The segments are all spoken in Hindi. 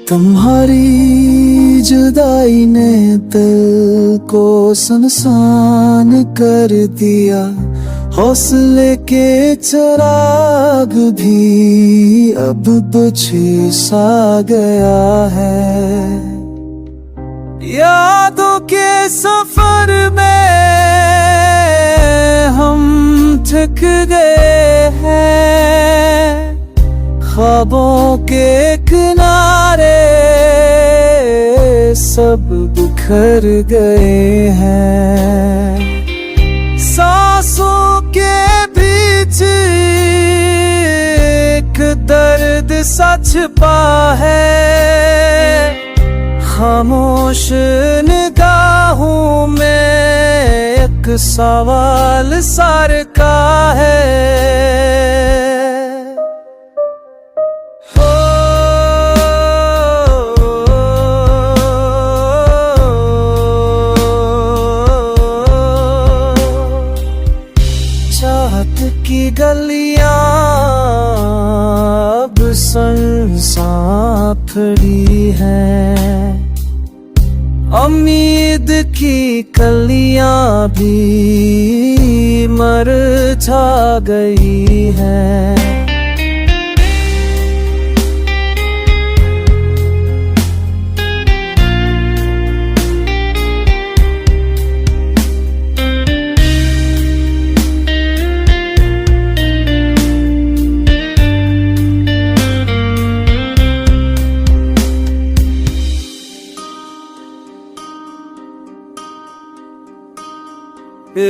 तुम्हारी जुदाई ने दिल को सुनसान कर दिया। हौसले के चिराग भी अब बुझ सा गया है। यादों के सफर में हम थक गए हैं। ख्वाबों के किनारे सब बिखर गए हैं। सांसों के बीच एक दर्द सा छिपा है। खामोश निगाहों में एक सवाल सर का है। चाहत की गलियां अब सुनसान पड़ी हैं। उम्मीद की कलियां भी मुरझा गई हैं।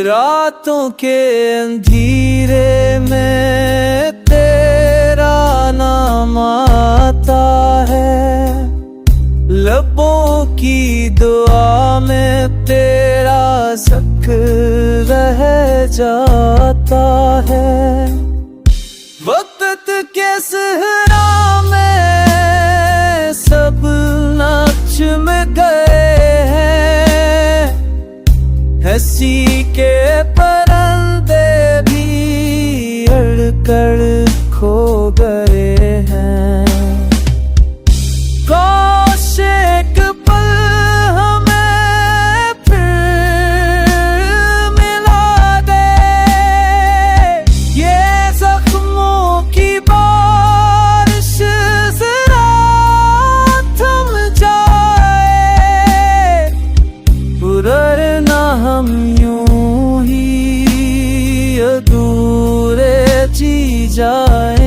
रातों के अंधेरे में तेरा नाम आता है। लबों की दुआ में तेरा ज़िक्र रह जाता है। वक्त के सहरा में सब नक्श में गए हैं। हंसी के परंदे भी अड़कर खो गए हैं। काश एक पल हमें फिर मिला दे। ये जख्मों की बारिश जरा थम जाए। उड़ना हम यूं ही अधूरे जी जाए।